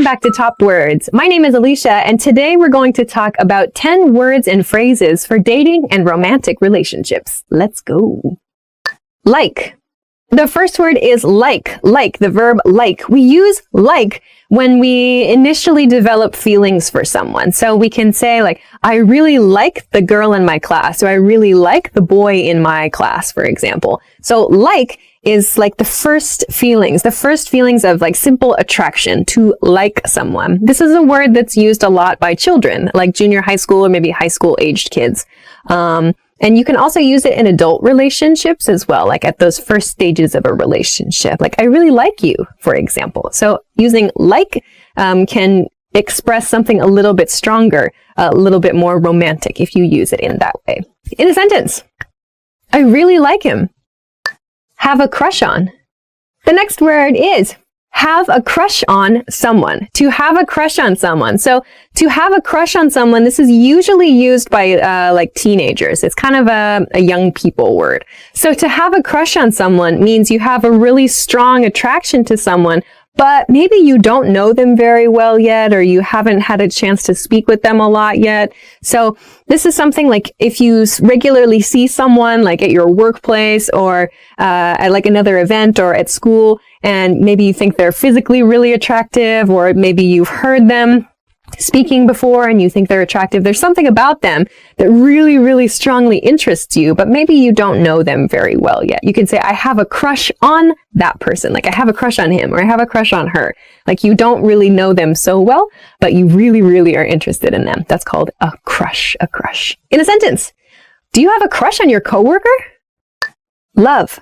Welcome back to Top Words. My name is Alicia, and today we're going to talk about 10 words and phrases for dating and romantic relationships. Let's go. Like. The first word is like, the verb like. We use like when we initially develop feelings for someone. So we can say like, I really like the girl in my class, or I really like the boy in my class, for example. So like is like the first feelings of like simple attraction, to like someone. This is a word that's used a lot by children, like junior high school or maybe high school aged kids. And you can also use it in adult relationships as well, like at those first stages of a relationship. Like, I really like you, for example. So using like can express something a little bit stronger, a little bit more romantic if you use it in that way. In a sentence, I really like him. Have a crush on. The next word is have a crush on someone. To have a crush on someone. So to have a crush on someone, this is usually used by like teenagers. It's kind of a young people word. So to have a crush on someone means you have a really strong attraction to someone, but maybe you don't know them very well yet, or you haven't had a chance to speak with them a lot yet. So this is something like if you regularly see someone like at your workplace or at like another event or at school, and maybe you think they're physically really attractive, or maybe you've heard them speaking before and you think they're attractive. There's something about them that really, really strongly interests you, but maybe you don't know them very well yet. You can say, I have a crush on that person. Like, I have a crush on him, or I have a crush on her. Like, you don't really know them so well, but you really, really are interested in them. That's called a crush, a crush. In a sentence, do you have a crush on your coworker? Love.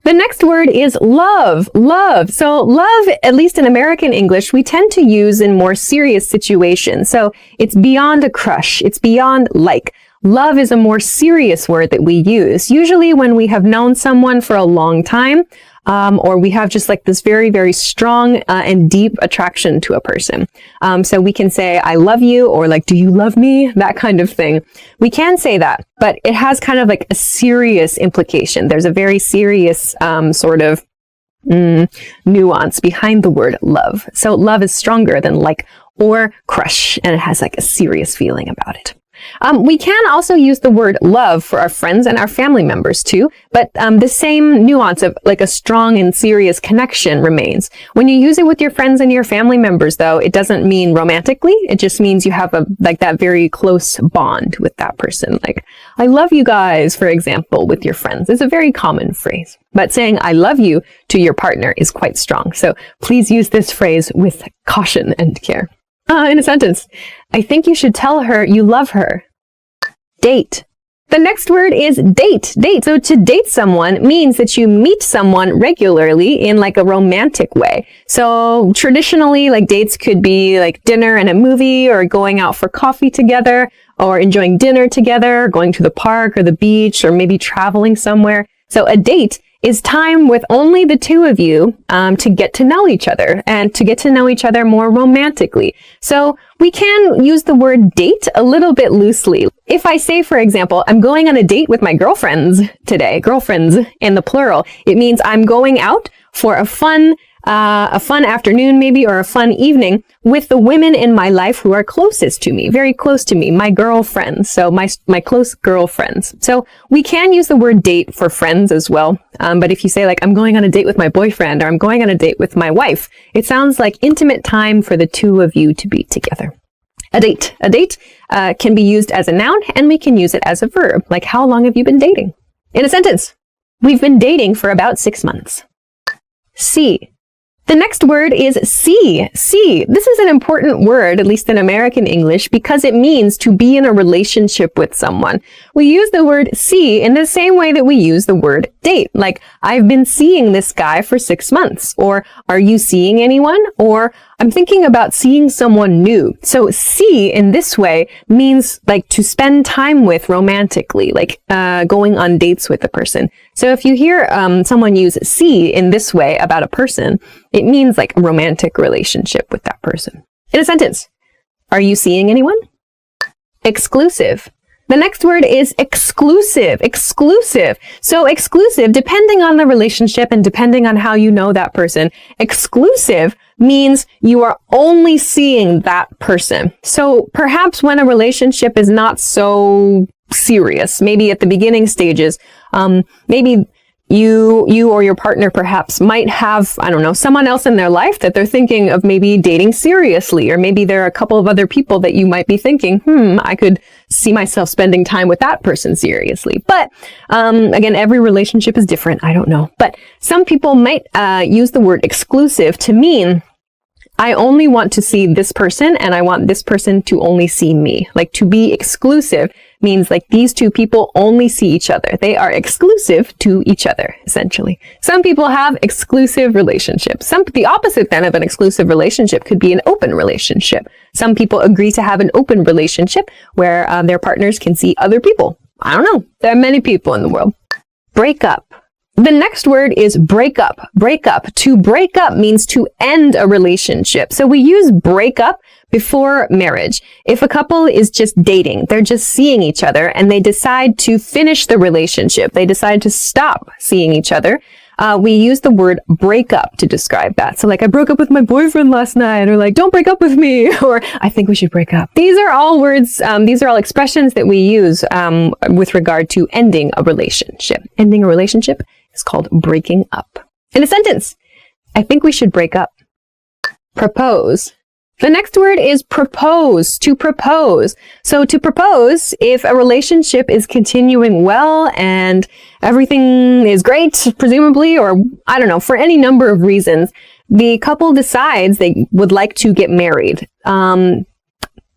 The next word is love, love. So love, at least in American English, we tend to use in more serious situations. So it's beyond a crush. It's beyond like. Love is a more serious word that we use, usually when we have known someone for a long time, or we have just like this very, very strong and deep attraction to a person. So we can say, I love you, or like, do you love me? That kind of thing. We can say that, but it has kind of like a serious implication. There's a very serious sort of nuance behind the word love. So love is stronger than like or crush, and it has like a serious feeling about it. We can also use the word love for our friends and our family members too, but the same nuance of like a strong and serious connection remains. When you use it with your friends and your family members, though, it doesn't mean romantically. It just means you have a like that very close bond with that person. Like, I love you guys, for example, with your friends is a very common phrase. But saying I love you to your partner is quite strong. So please use this phrase with caution and care. In a sentence, I think you should tell her you love her. Date. The next word is date. Date. So to date someone means that you meet someone regularly in like a romantic way. So traditionally, like dates could be like dinner and a movie, or going out for coffee together, or enjoying dinner together, going to the park or the beach, or maybe traveling somewhere. So a date is time with only the two of you to get to know each other, and to get to know each other more romantically. So we can use the word date a little bit loosely. If I say, for example, I'm going on a date with my girlfriends today, girlfriends in the plural, it means I'm going out for a fun afternoon maybe, or a fun evening with the women in my life who are closest to me, very close to me, my girlfriends. So my close girlfriends. So we can use the word date for friends as well. But if you say like, I'm going on a date with my boyfriend, or I'm going on a date with my wife, it sounds like intimate time for the two of you to be together. A date. A date can be used as a noun, and we can use it as a verb. Like, how long have you been dating? In a sentence, we've been dating for about 6 months. See. The next word is see. See. This is an important word, at least in American English, because it means to be in a relationship with someone. We use the word see in the same way that we use the word date. Like, I've been seeing this guy for 6 months, or are you seeing anyone? Or I'm thinking about seeing someone new. So see in this way means like to spend time with romantically, like going on dates with a person. So if you hear someone use see in this way about a person, it means like a romantic relationship with that person. In a sentence, are you seeing anyone? Exclusive. The next word is exclusive. Exclusive. So exclusive, depending on the relationship and depending on how you know that person, exclusive means you are only seeing that person. So perhaps when a relationship is not so serious, maybe at the beginning stages, maybe you or your partner perhaps might have, I don't know, someone else in their life that they're thinking of maybe dating seriously, or maybe there are a couple of other people that you might be thinking, I could see myself spending time with that person seriously. But again, every relationship is different. I don't know. But some people might use the word exclusive to mean I only want to see this person and I want this person to only see me. Like to be exclusive means like these two people only see each other. They are exclusive to each other, essentially. Some people have exclusive relationships. The opposite then of an exclusive relationship could be an open relationship. Some people agree to have an open relationship where their partners can see other people. I don't know. There are many people in the world. Break up. The next word is break up. Break up. To break up means to end a relationship. So we use break up before marriage. If a couple is just dating, they're just seeing each other and they decide to finish the relationship, they decide to stop seeing each other, we use the word break up to describe that. So like, I broke up with my boyfriend last night, or like, don't break up with me, or I think we should break up. These are all words, these are all expressions that we use with regard to ending a relationship. Ending a relationship is called breaking up. In a sentence, I think we should break up. Propose. The next word is propose, to propose. So to propose, if a relationship is continuing well and everything is great, presumably, or I don't know, for any number of reasons, the couple decides they would like to get married.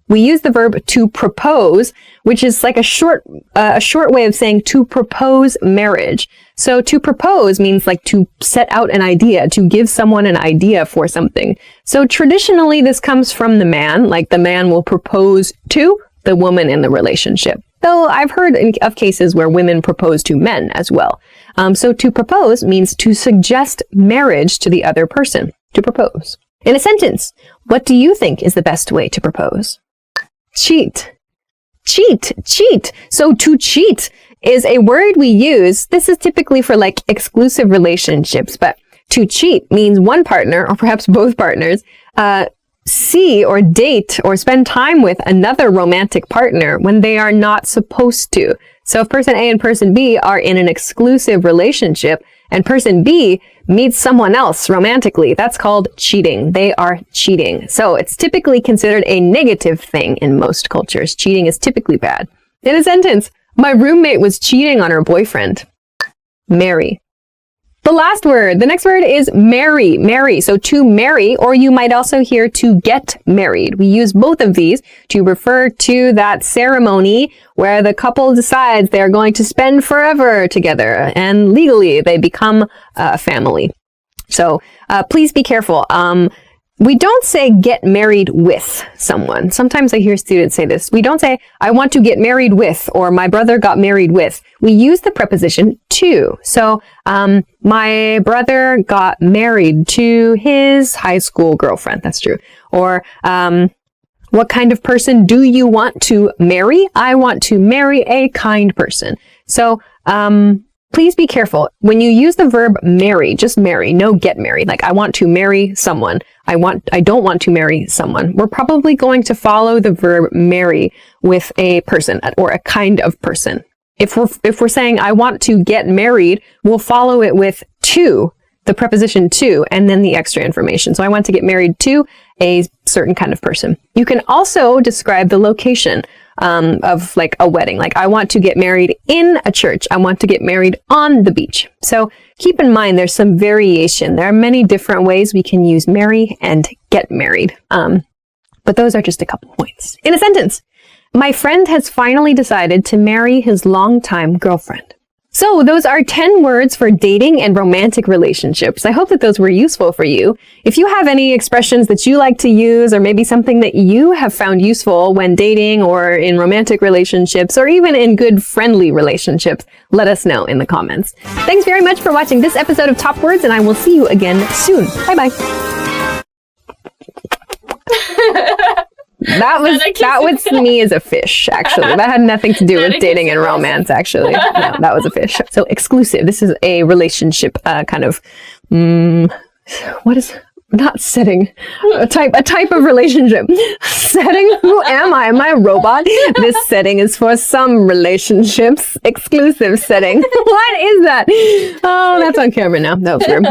We use the verb to propose, which is like a short way of saying to propose marriage. So to propose means like to set out an idea, to give someone an idea for something. So traditionally this comes from the man, like the man will propose to the woman in the relationship. Though I've heard of cases where women propose to men as well. So to propose means to suggest marriage to the other person, to propose. In a sentence, what do you think is the best way to propose? Cheat. Cheat. Cheat. So to cheat is a word we use. This is typically for like exclusive relationships, but to cheat means one partner or perhaps both partners see or date or spend time with another romantic partner when they are not supposed to. So if person A and person B are in an exclusive relationship and person B meets someone else romantically, that's called cheating. They are cheating. So it's typically considered a negative thing in most cultures. Cheating is typically bad. In a sentence, my roommate was cheating on her boyfriend. Marry. The last word, the next word is marry. Marry. So to marry, or you might also hear to get married. We use both of these to refer to that ceremony where the couple decides they're going to spend forever together and legally they become a family. So please be careful. We don't say get married with someone. Sometimes I hear students say this. We don't say, I want to get married with, or my brother got married with. We use the preposition to. So, my brother got married to his high school girlfriend. That's true. Or, what kind of person do you want to marry? I want to marry a kind person. So, please be careful. When you use the verb marry, just marry, no get married. Like I want to marry someone. I don't want to marry someone. We're probably going to follow the verb marry with a person or a kind of person. If we're saying I want to get married, we'll follow it with to, the preposition to, and then the extra information. So I want to get married to a certain kind of person. You can also describe the location of like a wedding. Like I want to get married in a church. I want to get married on the beach. So keep in mind there's some variation. There are many different ways we can use marry and get married. But those are just a couple points. In a sentence, my friend has finally decided to marry his longtime girlfriend. So those are 10 words for dating and romantic relationships. I hope that those were useful for you. If you have any expressions that you like to use, or maybe something that you have found useful when dating or in romantic relationships, or even in good friendly relationships, let us know in the comments. Thanks very much for watching this episode of Top Words, and I will see you again soon. Bye-bye. That was me as a fish, actually. That had nothing to do with dating and romance, actually. No, that was a fish. So exclusive. This is a relationship kind of, what is... Not setting, a type of relationship. Setting? Who am I? Am I a robot? This setting is for some relationships. Exclusive setting. What is that? Oh, that's on camera now. That was weird.